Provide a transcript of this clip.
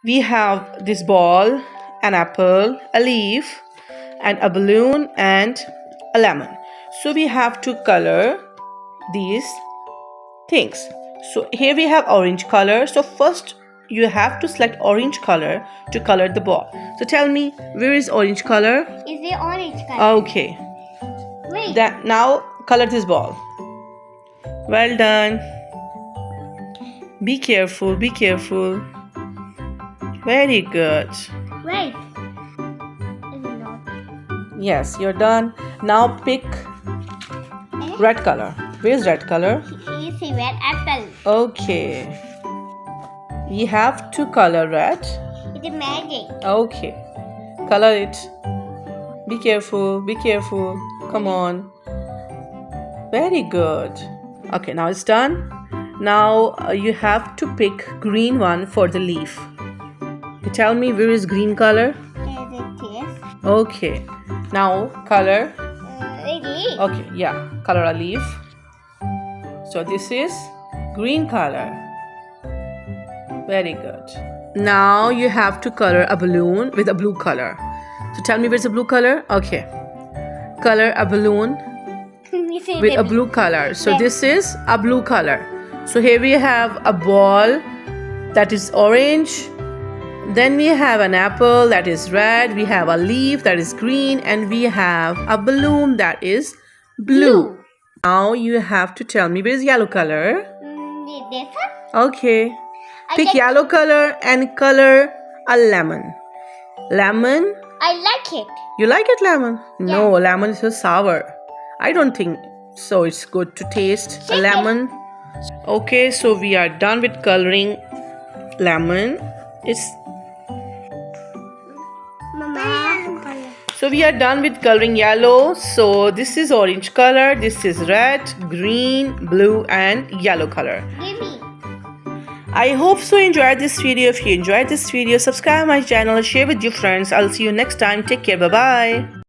We have this ball, an apple, a leaf, and a balloon and a lemon. So we have to color these things. So here we have orange color. So first you have to select orange color to color the ball. So tell me, where is orange color? Is it orange color? Okay. Wait. Now color this ball. Well done. Be careful, be careful. Very good. Wait. Is it not? Yes, you're done. Now pick red color. Where's red color? Is it red apple? Okay. We have to color red. It's a magic. Okay. Color it. Be careful, be careful. Come on. Very good. Okay, now it's done. Now you have to pick green one for the leaf. You tell me, where is green color? Is it this? Okay. Now color. Leaf. Okay, yeah. Color a leaf. So this is green color. Very good. Now you have to color a balloon with a blue color. So tell me, where's the blue color? Okay. Color a balloon with a blue color. So this is a blue color. So here we have a ball that is orange. Then we have an apple that is red. We have a leaf that is green. And we have a balloon that is blue. Now you have to tell me, where is yellow color? This one? Okay. Pick yellow color and color a lemon. Lemon? I like it. You like it, lemon? No, lemon is so sour. I don't think so. It's good to taste a lemon. Okay, so we are done with coloring lemon. So we are done with coloring yellow. So this is orange color, this is red, green, blue and yellow color. Give me. I hope so you enjoyed this video. If you enjoyed this video, subscribe my channel, share with your friends. I'll see you next time. Take care. Bye bye.